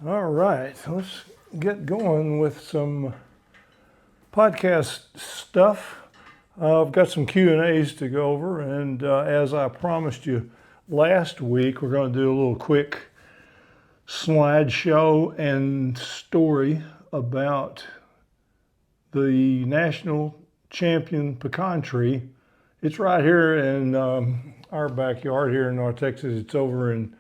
All right, let's get going with some podcast stuff. I've got some Q&As to go over, and as I promised you last week, we're going to do a little quick slideshow and story about the National Champion Pecan tree. It's right here in our backyard here in North Texas. It's over in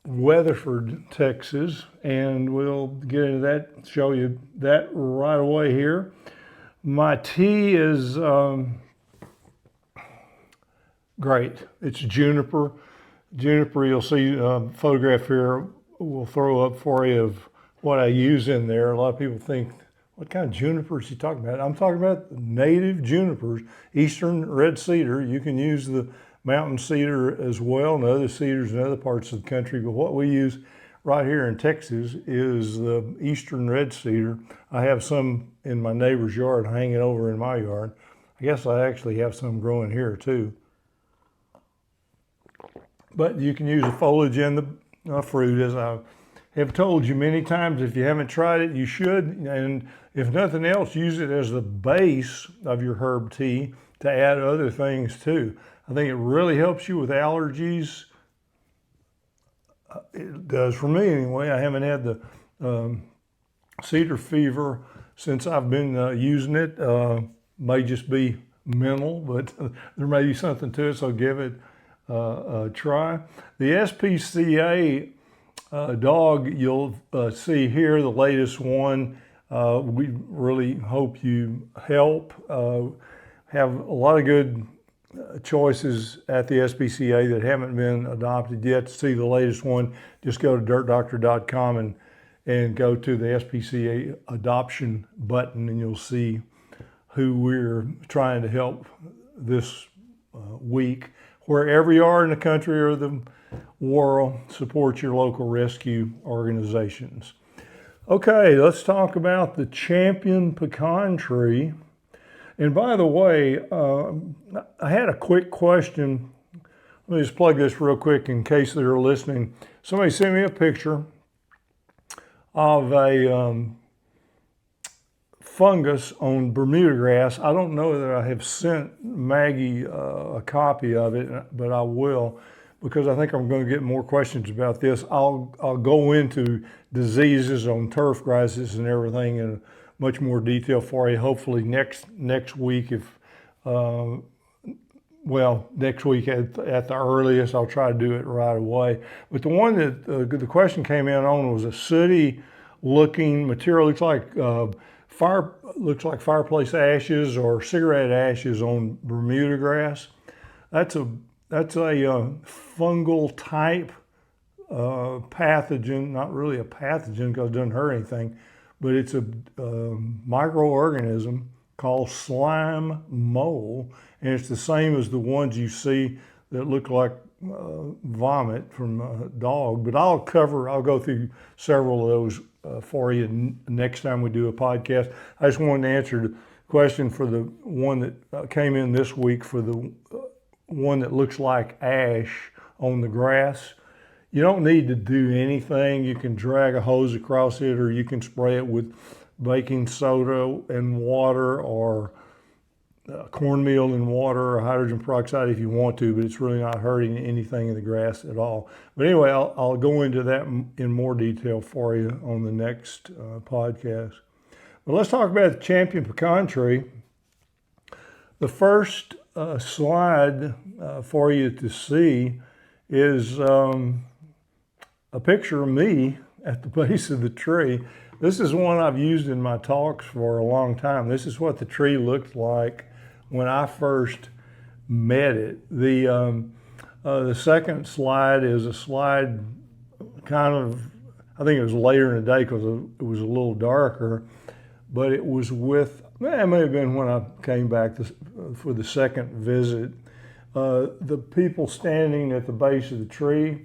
Weatherford, Texas, and we'll get into that, show you that right away here. My tea is great. It's juniper. Juniper, you'll see a photograph here we'll throw up for you of what I use in there. A lot of people think, what kind of juniper is he talking about? I'm talking about native junipers, eastern red cedar. You can use the mountain cedar as well and other cedars in other parts of the country, but what we use right here in Texas is the eastern red cedar. I have some in my neighbor's yard hanging over in my yard. I guess I actually have some growing here too. But you can use the foliage and the fruit, as I have told you many times. If you haven't tried it, you should. And if nothing else, use it as the base of your herb tea to add other things too. I think it really helps you with allergies. It does for me anyway. I haven't had the cedar fever since I've been using it. May just be mental, but there may be something to it, so give it a try. The SPCA dog you'll see here, the latest one. We really hope you help. Have a lot of good choices at the SPCA that haven't been adopted yet. To see the latest one, just go to dirtdoctor.com and go to the SPCA adoption button, and you'll see who we're trying to help this week. Wherever you are in the country or the world, support your local rescue organizations. Okay, let's talk about the champion pecan tree. And by the way, I had a quick question. Let me just plug this real quick in case they're listening. Somebody sent me a picture of a fungus on Bermuda grass. I don't know that I have sent Maggie a copy of it, but I will, because I think I'm going to get more questions about this. I'll go into diseases on turf grasses and everything in much more detail for you, hopefully next week. If next week at the earliest. I'll try to do it right away. But the one that the question came in on was a sooty looking material. Looks like fireplace ashes or cigarette ashes on Bermuda grass. That's a fungal type pathogen. Not really a pathogen because it doesn't hurt anything, but it's a microorganism called slime mold, and it's the same as the ones you see that look like vomit from a dog. But I'll go through several of those for you next time we do a podcast. I just wanted to answer the question for the one that came in this week, for the one that looks like ash on the grass. You don't need to do anything. You can drag a hose across it, or you can spray it with baking soda and water, or cornmeal and water, or hydrogen peroxide if you want to, but it's really not hurting anything in the grass at all. But anyway, I'll go into that in more detail for you on the next podcast. But let's talk about the champion pecan tree. The first slide for you to see is a picture of me at the base of the tree. This is one I've used in my talks for a long time. This is what the tree looked like when I first met it. The second slide is a slide kind of, I think it was later in the day because it was a little darker, but it was with, it may have been when I came back for the second visit. The people standing at the base of the tree,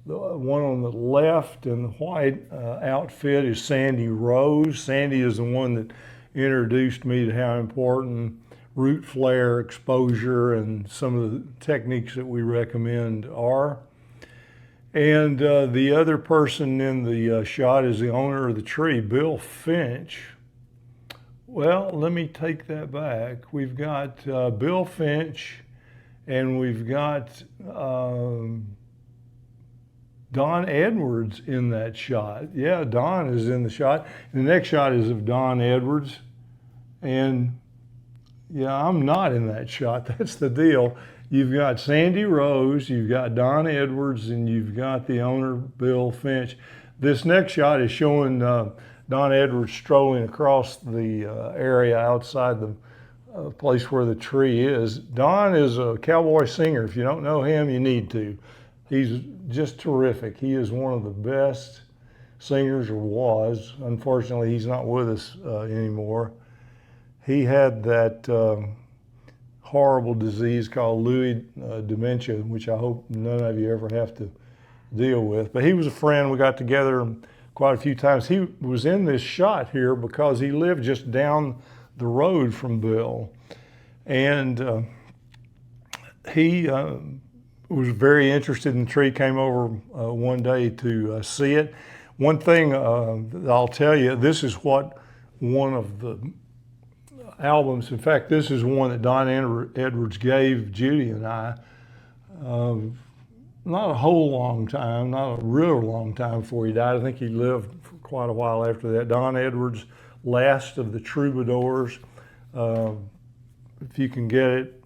the one on the left in the white outfit is Sandy Rose. Sandy is the one that introduced me to how important root flare exposure and some of the techniques that we recommend are. And the other person in the shot is the owner of the tree, Bill Finch. Well, let me take that back. We've got Bill Finch, and we've got Don Edwards in that shot. Yeah, Don is in the shot. And the next shot is of Don Edwards. And yeah, I'm not in that shot. That's the deal. You've got Sandy Rose, you've got Don Edwards, and you've got the owner, Bill Finch. This next shot is showing Don Edwards strolling across the area outside the place where the tree is. Don is a cowboy singer. If you don't know him, you need to. He's just terrific. He is one of the best singers, or was. Unfortunately, he's not with us anymore. He had that horrible disease called Lewy dementia, which I hope none of you ever have to deal with. But he was a friend. We got together quite a few times. He was in this shot here because he lived just down the road from Bill. And he was very interested in the tree, came over one day to see it. One thing I'll tell you, this is what one of the albums, in fact, this is one that Don Edwards gave Judy and I. Not a whole long time, not a real long time before he died. I think he lived for quite a while after that. Don Edwards, Last of the Troubadours. If you can get it,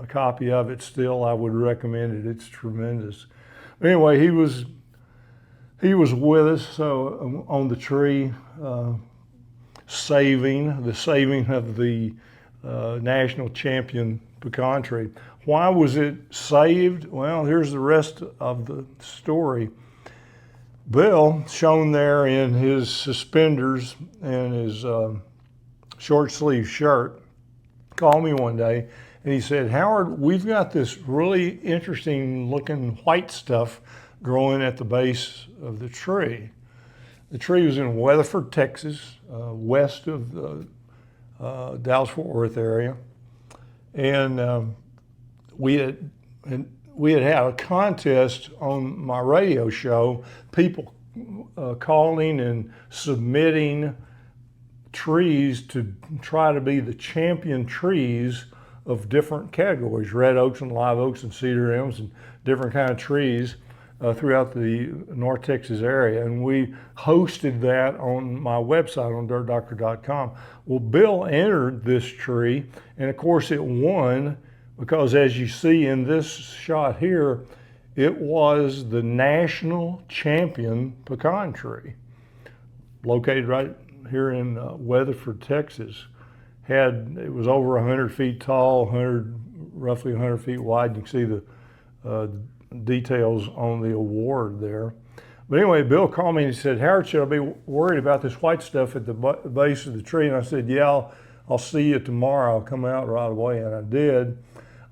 a copy of it still, I would recommend it. It's tremendous. Anyway, he was with us on the tree, saving of the National Champion Pecan tree. Why was it saved? Well, here's the rest of the story. Bill, shown there in his suspenders and his short sleeve shirt, called me one day and he said, "Howard, we've got this really interesting looking white stuff growing at the base of the tree." The tree was in Weatherford, Texas, west of the Dallas-Fort Worth area. And we had a contest on my radio show, people calling and submitting trees to try to be the champion trees of different categories, red oaks and live oaks and cedar elms and different kind of trees throughout the North Texas area. And we hosted that on my website on dirtdoctor.com. Well, Bill entered this tree, and of course it won, because as you see in this shot here, it was the National Champion Pecan tree, located right here in Weatherford, Texas. It was over 100 feet tall, roughly 100 feet wide. You can see the details on the award there. But anyway, Bill called me and he said, "Howard, should I be worried about this white stuff at the base of the tree?" And I said, "Yeah, I'll see you tomorrow. I'll come out right away." And I did.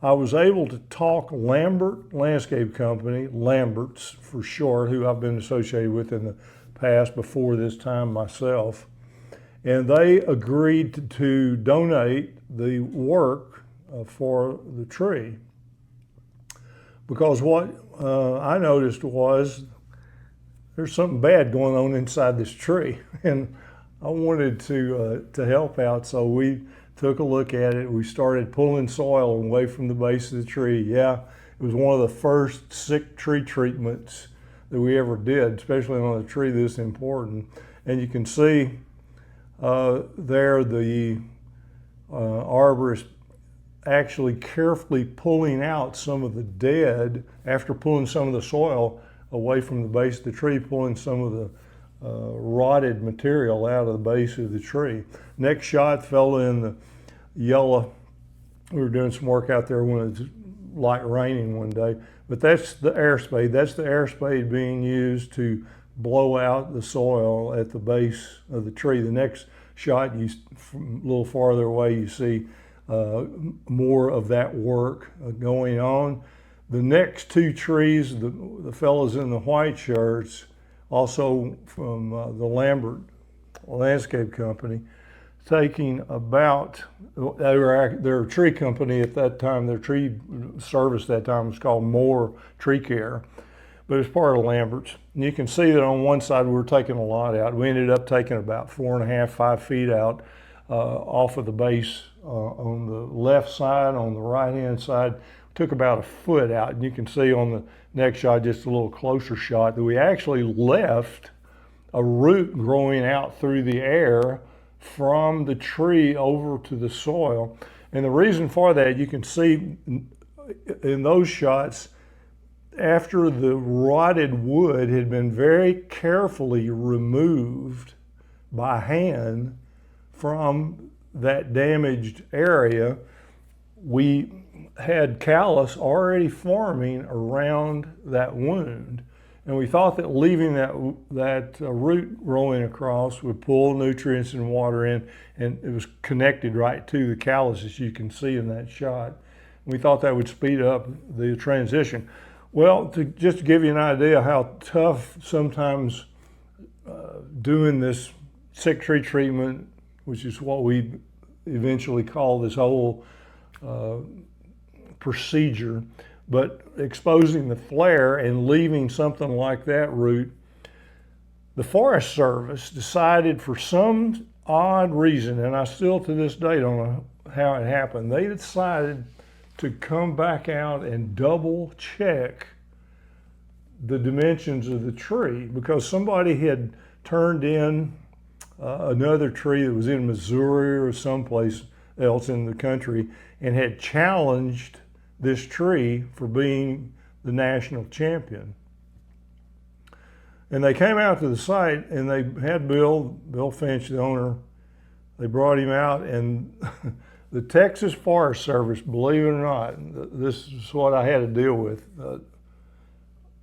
I was able to talk Lambert Landscape Company, Lamberts for short, who I've been associated with in the past before this time myself. And they agreed to donate the work for the tree. Because what I noticed was there's something bad going on inside this tree, and I wanted to help out. So we took a look at it. We started pulling soil away from the base of the tree. Yeah, it was one of the first sick tree treatments that we ever did, especially on a tree this important. And you can see there the arborist actually carefully pulling out some of the dead, after pulling some of the soil away from the base of the tree, pulling some of the rotted material out of the base of the tree. Next shot, fella in the yellow. We were doing some work out there when it was light raining one day, but that's the air spade. That's the air spade being used to blow out the soil at the base of the tree. The next shot, a little farther away, you see more of that work going on. The next two trees, the fellows in the white shirts, also from the Lambert Landscape Company, taking about, their tree company at that time, their tree service at that time was called Moore Tree Care. but it's part of Lambert's. And you can see that on one side we were taking a lot out. We ended up taking about 4.5, 5 feet out off of the base on the left side. On the right-hand side, took about a foot out. And you can see on the next shot, just a little closer shot, that we actually left a root growing out through the air from the tree over to the soil. And the reason for that, you can see in those shots, after the rotted wood had been very carefully removed by hand from that damaged area, we had callus already forming around that wound. And we thought that leaving that root growing across would pull nutrients and water in, and it was connected right to the callus, as you can see in that shot. We thought that would speed up the transition. Well, just to give you an idea how tough sometimes doing this sick tree treatment, which is what we eventually call this whole procedure, but exposing the flare and leaving something like that root, the Forest Service decided, for some odd reason, and I still to this day don't know how it happened, they decided to come back out and double check the dimensions of the tree, because somebody had turned in another tree that was in Missouri or someplace else in the country and had challenged this tree for being the national champion. And they came out to the site and they had Bill Finch, the owner, they brought him out, and the Texas Forest Service, believe it or not, this is what I had to deal with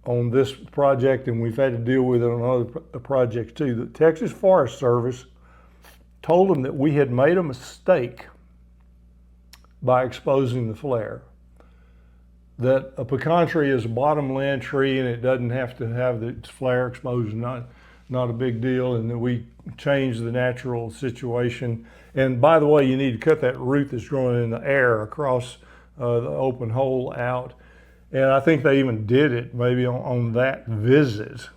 on this project, and we've had to deal with it on other projects too. The Texas Forest Service told them that we had made a mistake by exposing the flare. That a pecan tree is a bottomland tree and it doesn't have to have its flare exposed, not a big deal, and that we changed the natural situation. And by the way, you need to cut that root that's growing in the air across the open hole out. And I think they even did it maybe on that visit.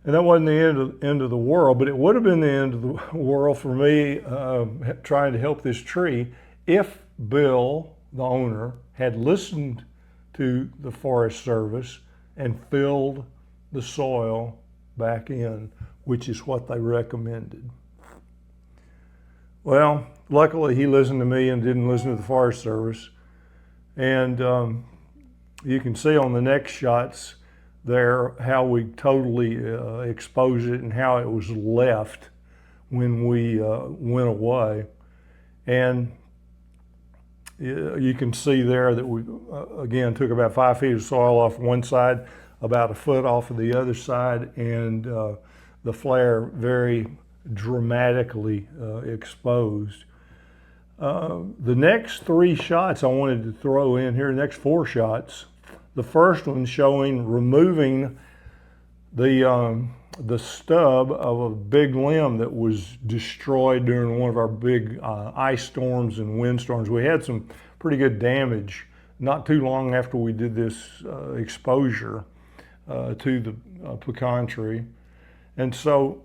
And that wasn't the end of the world, but it would have been the end of the world for me trying to help this tree if Bill, the owner, had listened to the Forest Service and filled the soil back in, which is what they recommended. Well, luckily he listened to me and didn't listen to the Forest Service. And you can see on the next shots there how we totally exposed it and how it was left when we went away. And you can see there that we, again, took about 5 feet of soil off one side, about a foot off of the other side, and the flare very dramatically exposed. The next 3 shots I wanted to throw in here, the next 4 shots, the first one showing removing the stub of a big limb that was destroyed during one of our big ice storms and windstorms. We had some pretty good damage not too long after we did this exposure to the pecan tree. And so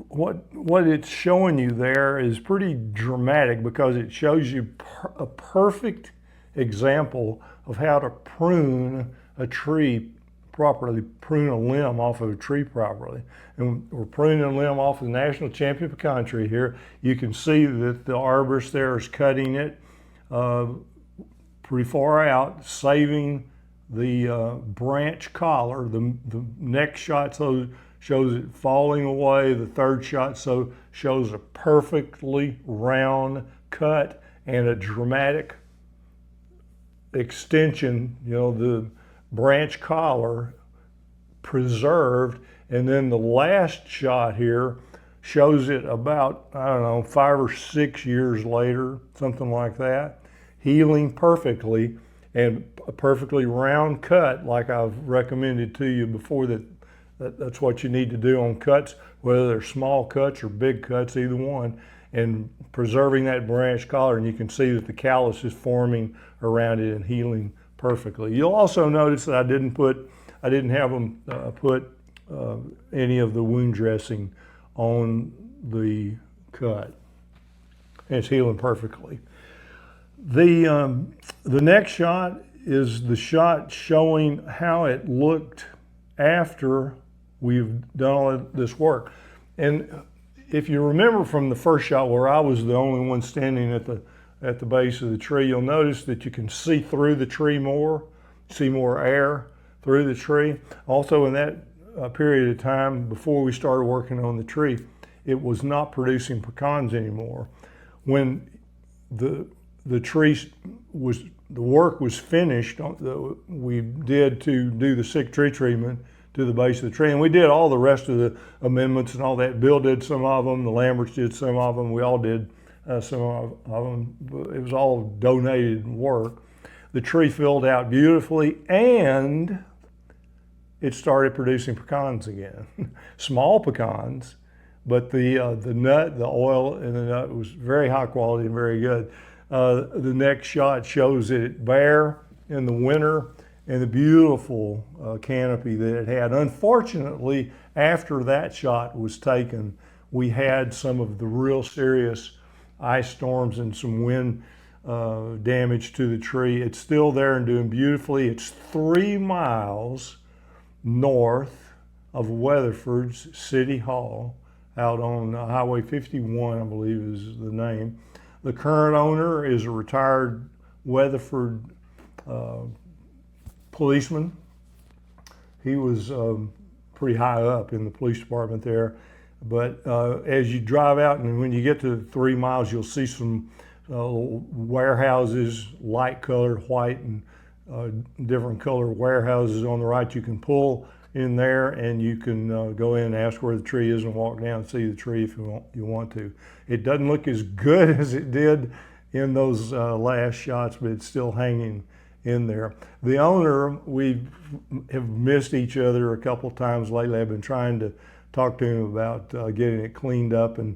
what it's showing you there is pretty dramatic, because it shows you a perfect example of how to prune a tree properly, prune a limb off of a tree properly. And we're pruning a limb off of the National Champion Pecan tree here. You can see that the arborist there is cutting it pretty far out, saving the branch collar. The next shot shows it falling away. The third shot shows a perfectly round cut and a dramatic extension, the branch collar preserved. And then the last shot here shows it about, 5 or 6 years later, something like that, healing perfectly, and a perfectly round cut like I've recommended to you before. That's what you need to do on cuts, whether they're small cuts or big cuts, either one, and preserving that branch collar. And you can see that the callus is forming around it and healing perfectly. You'll also notice that I didn't put I didn't have them put any of the wound dressing on the cut. And it's healing perfectly. The next shot is the shot showing how it looked after we've done all this work. And if you remember from the first shot where I was the only one standing at the base of the tree, you'll notice that you can see through the tree more, see more air through the tree. Also in that period of time before we started working on the tree, it was not producing pecans anymore. When the work was finished, we did to do the sick tree treatment to the base of the tree, and we did all the rest of the amendments and all that. Bill did some of them, the Lamberts did some of them, we all did some of them. It was all donated work. The tree filled out beautifully, and it started producing pecans again. Small pecans, but the nut, the oil in the nut was very high quality and very good. The next shot shows it bare in the winter and the beautiful canopy that it had. Unfortunately, after that shot was taken, we had some of the real serious ice storms and some wind damage to the tree. It's still there and doing beautifully. It's 3 miles north of Weatherford's City Hall, out on Highway 51, I believe is the name. The current owner is a retired Weatherford policeman. He was pretty high up in the police department there. But as you drive out and when you get to 3 miles, you'll see some warehouses, light colored, white and different color warehouses on the right. You can pull in there and you can go in and ask where the tree is and walk down and see the tree if you want to. It doesn't look as good as it did in those last shots, but it's still hanging in there. The owner, we have missed each other a couple of times lately. I've been trying to talk to him about getting it cleaned up and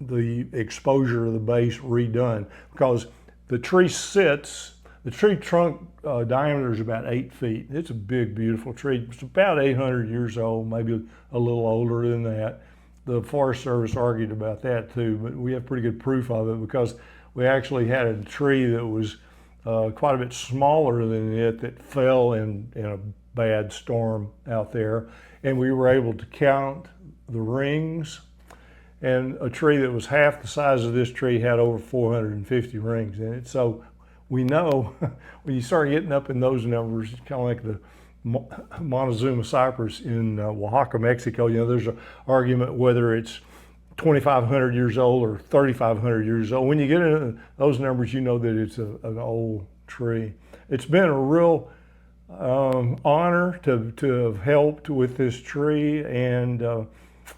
the exposure of the base redone, because the tree trunk diameter is about 8 feet. It's a big, beautiful tree. It's about 800 years old, maybe a little older than that. The Forest Service argued about that too, but we have pretty good proof of it because we actually had a tree that was quite a bit smaller than it that fell in a bad storm out there. And we were able to count the rings, and a tree that was half the size of this tree had over 450 rings in it. So we know when you start getting up in those numbers, it's kind of like the Montezuma cypress in Oaxaca, Mexico. You know, there's an argument whether it's 2,500 years old or 3,500 years old. When you get into those numbers, you know that it's an old tree. It's been a real honor to have helped with this tree, and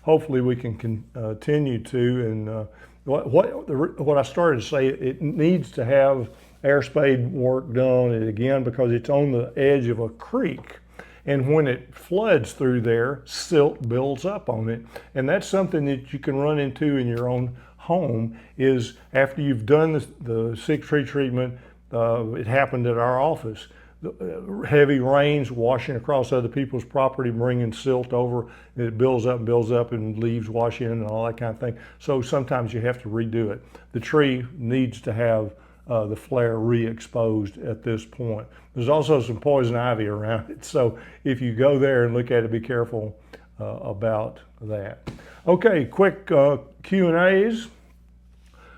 hopefully we can continue to. And what I started to say, it needs to have air spade work done again because it's on the edge of a creek. And when it floods through there, silt builds up on it. And that's something that you can run into in your own home, is after you've done the sick tree treatment. It happened at our office. Heavy rains washing across other people's property, bringing silt over, and it builds up and leaves wash in and all that kind of thing. So sometimes you have to redo it. The tree needs to have the flare re-exposed at this point. There's also some poison ivy around it, so if you go there and look at it, be careful about that. Okay, quick Q&As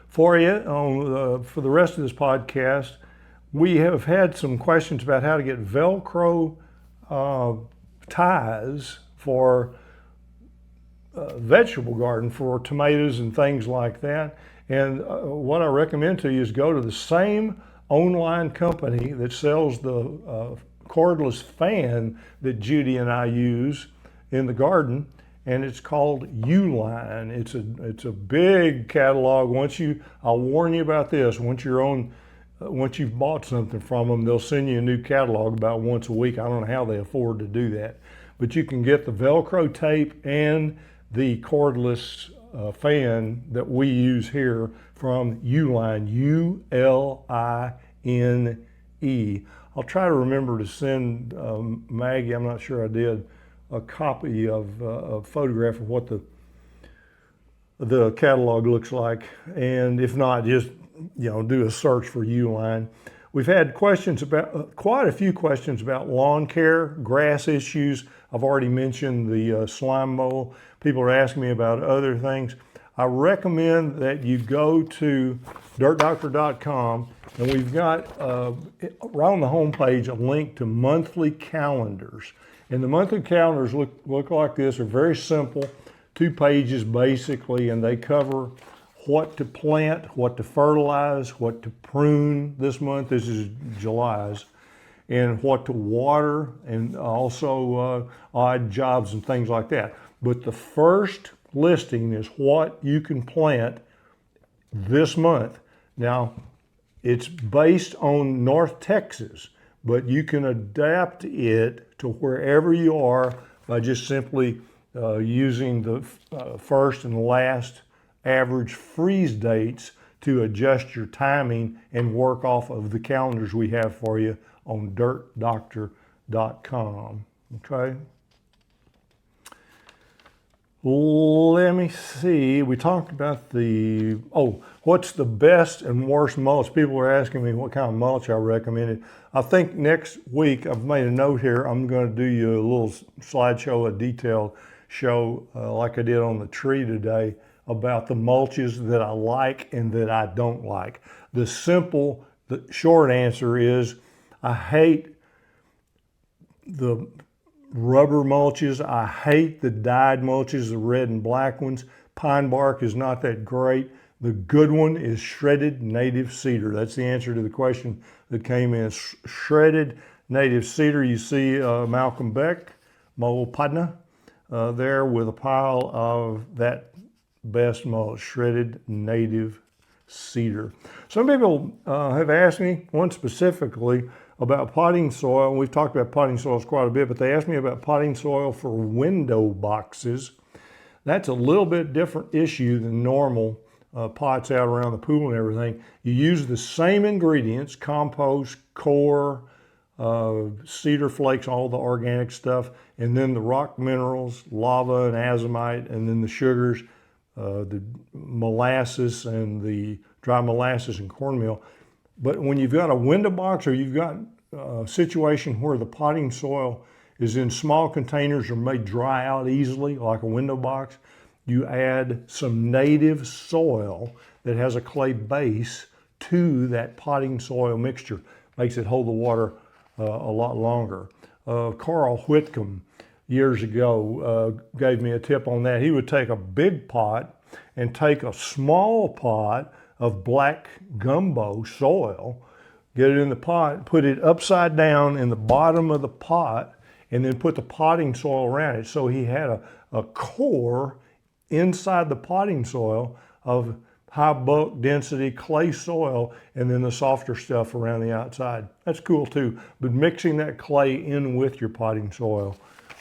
for you on for the rest of this podcast. We have had some questions about how to get Velcro ties for vegetable garden, for tomatoes and things like that. And what I recommend to you is go to the same online company that sells the cordless fan that Judy and I use in the garden, and it's called Uline. It's a big catalog. I'll warn you about this, once you've bought something from them, they'll send you a new catalog about once a week. I don't know how they afford to do that, but you can get the Velcro tape and the cordless fan that we use here from Uline, U-L-I-N-E. I'll try to remember to send Maggie, I'm not sure I did, a copy of a photograph of what the catalog looks like. And if not, just do a search for Uline. We've had questions about, quite a few questions about lawn care, grass issues. I've already mentioned the slime mold. People are asking me about other things. I recommend that you go to dirtdoctor.com, and we've got right on the homepage a link to monthly calendars. And the monthly calendars look like this. They're very simple, 2 pages basically, and they cover what to plant, what to fertilize, what to prune this month. This is July's. And what to water, and also odd jobs and things like that. But the first listing is what you can plant this month. Now, it's based on North Texas, but you can adapt it to wherever you are by just simply using the first and last average freeze dates to adjust your timing and work off of the calendars we have for you on dirtdoctor.com. Okay. Let me see. We talked about what's the best and worst mulch? People are asking me what kind of mulch I recommended. I think next week, I've made a note here, I'm going to do you a little slideshow, a detailed show like I did on the tree today about the mulches that I like and that I don't like. The short answer is I hate the rubber mulches. I hate the dyed mulches, the red and black ones. Pine bark is not that great. The good one is shredded native cedar. That's the answer to the question that came in. Shredded native cedar. You see Malcolm Beck, Mo Padna, there with a pile of that best mulch, shredded native cedar. Some people have asked me, one specifically, about potting soil. And we've talked about potting soils quite a bit, but they asked me about potting soil for window boxes. That's a little bit different issue than normal pots out around the pool and everything. You use the same ingredients, compost, core, cedar flakes, all the organic stuff, and then the rock minerals, lava and azomite, and then the sugars, the molasses and the dry molasses and cornmeal. But when you've got a window box or you've got a situation where the potting soil is in small containers or may dry out easily, like a window box, you add some native soil that has a clay base to that potting soil mixture. Makes it hold the water a lot longer. Carl Whitcomb years ago gave me a tip on that. He would take a big pot and take a small pot of black gumbo soil, get it in the pot, put it upside down in the bottom of the pot, and then put the potting soil around it. So he had a core inside the potting soil of high bulk density clay soil, and then the softer stuff around the outside. That's cool too, but mixing that clay in with your potting soil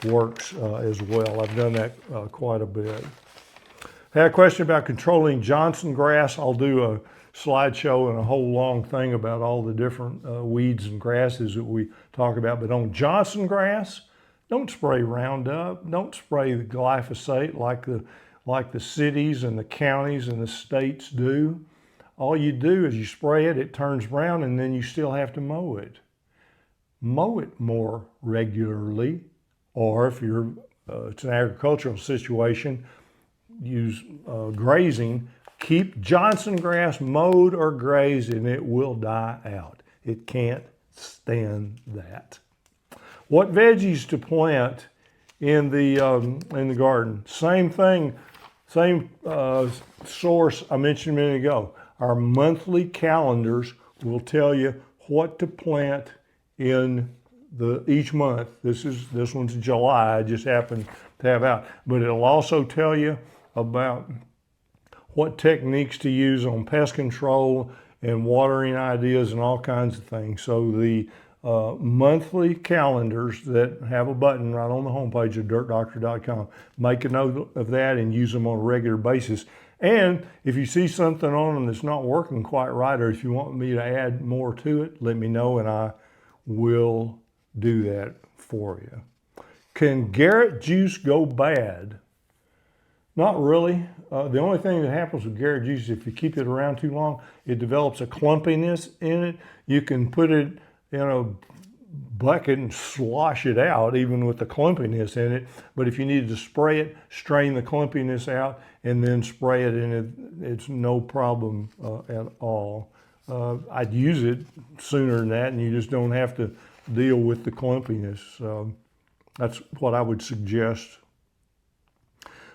works as well. I've done that quite a bit. I had a question about controlling Johnson grass. I'll do a slideshow and a whole long thing about all the different weeds and grasses that we talk about. But on Johnson grass, don't spray Roundup. Don't spray the glyphosate like the cities and the counties and the states do. All you do is you spray it, it turns brown, and then you still have to mow it. Mow it more regularly, or if it's an agricultural situation, use grazing. Keep Johnson grass mowed or grazed and it will die out. It can't stand that. What veggies to plant in the garden? Same thing, same source I mentioned a minute ago. Our monthly calendars will tell you what to plant in each month. This one's July. I just happened to have out, but it'll also tell you about what techniques to use on pest control and watering ideas and all kinds of things. So the monthly calendars that have a button right on the homepage of dirtdoctor.com, make a note of that and use them on a regular basis. And if you see something on them that's not working quite right, or if you want me to add more to it, let me know and I will do that for you. Can Garrett juice go bad? Not really. The only thing that happens with Garrett juice is if you keep it around too long, it develops a clumpiness in it. You can put it in a bucket and slosh it out, even with the clumpiness in it. But if you needed to spray it, strain the clumpiness out and then spray it, and it's no problem at all. I'd use it sooner than that, and you just don't have to deal with the clumpiness. That's what I would suggest.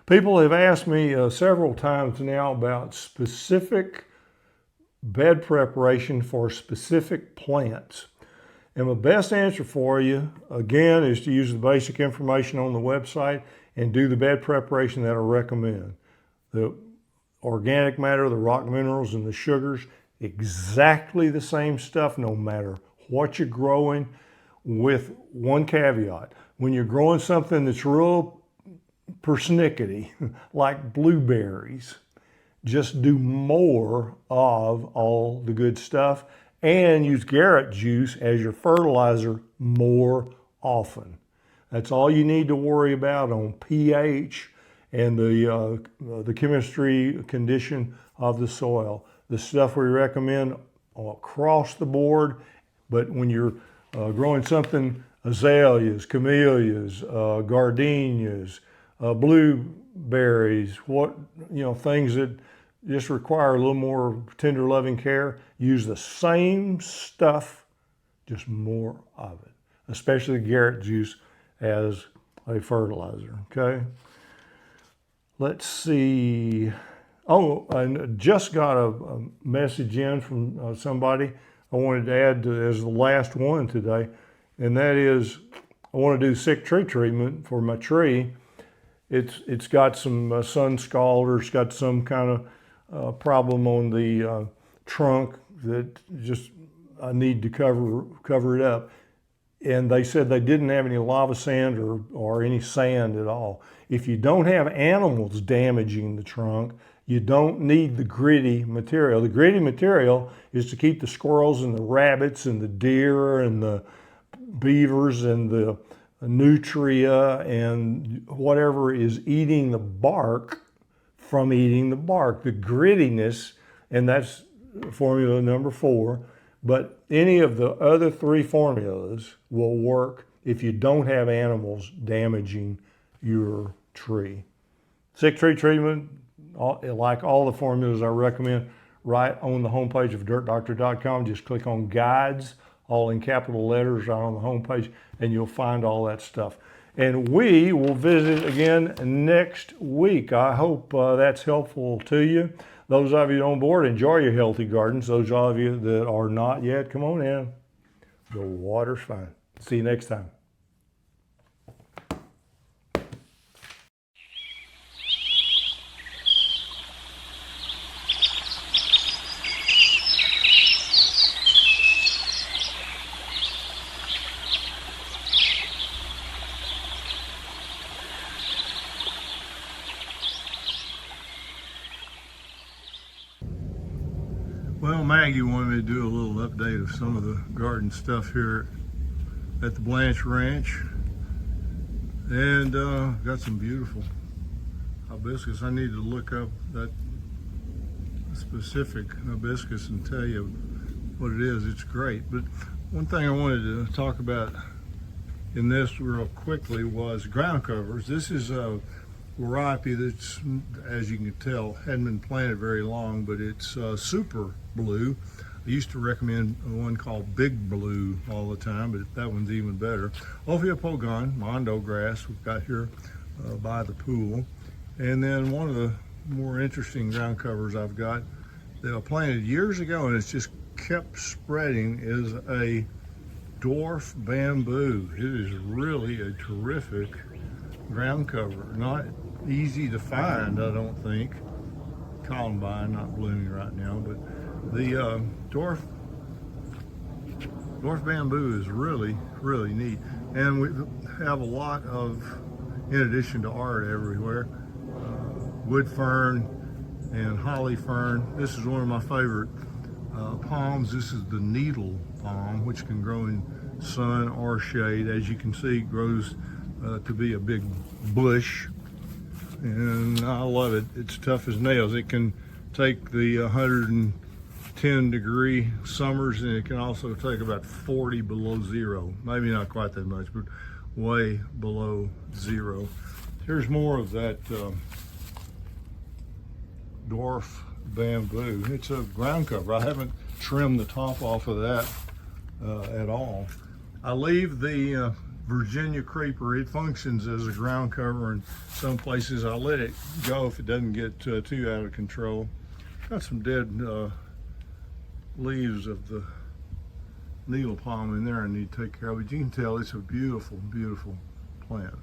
People have asked me several times now about specific bed preparation for specific plants. And the best answer for you, again, is to use the basic information on the website and do the bed preparation that I recommend. The organic matter, the rock minerals, and the sugars, exactly the same stuff no matter what you're growing, with one caveat. When you're growing something that's real persnickety, like blueberries, just do more of all the good stuff and use Garrett juice as your fertilizer more often. That's all you need to worry about on pH and the chemistry condition of the soil. The stuff we recommend across the board, but when you're growing something, azaleas, camellias, gardenias, blueberries, things that just require a little more tender loving care, use the same stuff, just more of it, especially Garrett juice as a fertilizer, okay? Let's see. Oh, I just got a message in from somebody I wanted to add as the last one today, and that is I want to do sick tree treatment for my tree. It's got some sun scald, or it's got some kind of problem on the trunk that just I need to cover it up. And they said they didn't have any lava sand or any sand at all. If you don't have animals damaging the trunk, you don't need the gritty material. The gritty material is to keep the squirrels and the rabbits and the deer and the beavers and the nutria and whatever is eating the bark from eating the bark. The grittiness, and that's formula number 4, but any of the other 3 formulas will work if you don't have animals damaging your tree. Sick tree treatment, like all the formulas I recommend, right on the homepage of dirtdoctor.com. Just click on guides, all in capital letters, right on the homepage, and you'll find all that stuff. And we will visit again next week. I hope that's helpful to you. Those of you on board, enjoy your healthy gardens. Those of you that are not yet, come on in. The water's fine. See you next time. Well, Maggie wanted me to do a little update of some of the garden stuff here at the Blanche Ranch, and got some beautiful hibiscus. I need to look up that specific hibiscus and tell you what it is. It's great. But one thing I wanted to talk about in this real quickly was ground covers. This is a variety that's, as you can tell, hadn't been planted very long, but it's super blue. I used to recommend one called Big Blue all the time, but that one's even better. Ophiopogon, Mondo grass, we've got here by the pool. And then one of the more interesting ground covers I've got that I planted years ago, and it's just kept spreading, is a dwarf bamboo. It is really a terrific ground cover. Not easy to find, I don't think. Columbine, not blooming right now, but the dwarf bamboo is really, really neat. And we have a lot of, in addition to art everywhere, wood fern and holly fern. This is one of my favorite palms. This is the needle palm, which can grow in sun or shade. As you can see, it grows to be a big bush, and I love it. It's tough as nails. It can take the 110-degree summers, and it can also take about 40 below zero. Maybe not quite that much, but way below zero. Here's more of that dwarf bamboo. It's a ground cover. I haven't trimmed the top off of that at all. I leave the Virginia creeper. It functions as a ground cover in some places. I let it go if it doesn't get too out of control. Got some dead leaves of the needle palm in there I need to take care of. But you can tell it's a beautiful, beautiful plant.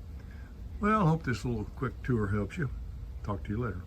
Well, I hope this little quick tour helps you. Talk to you later.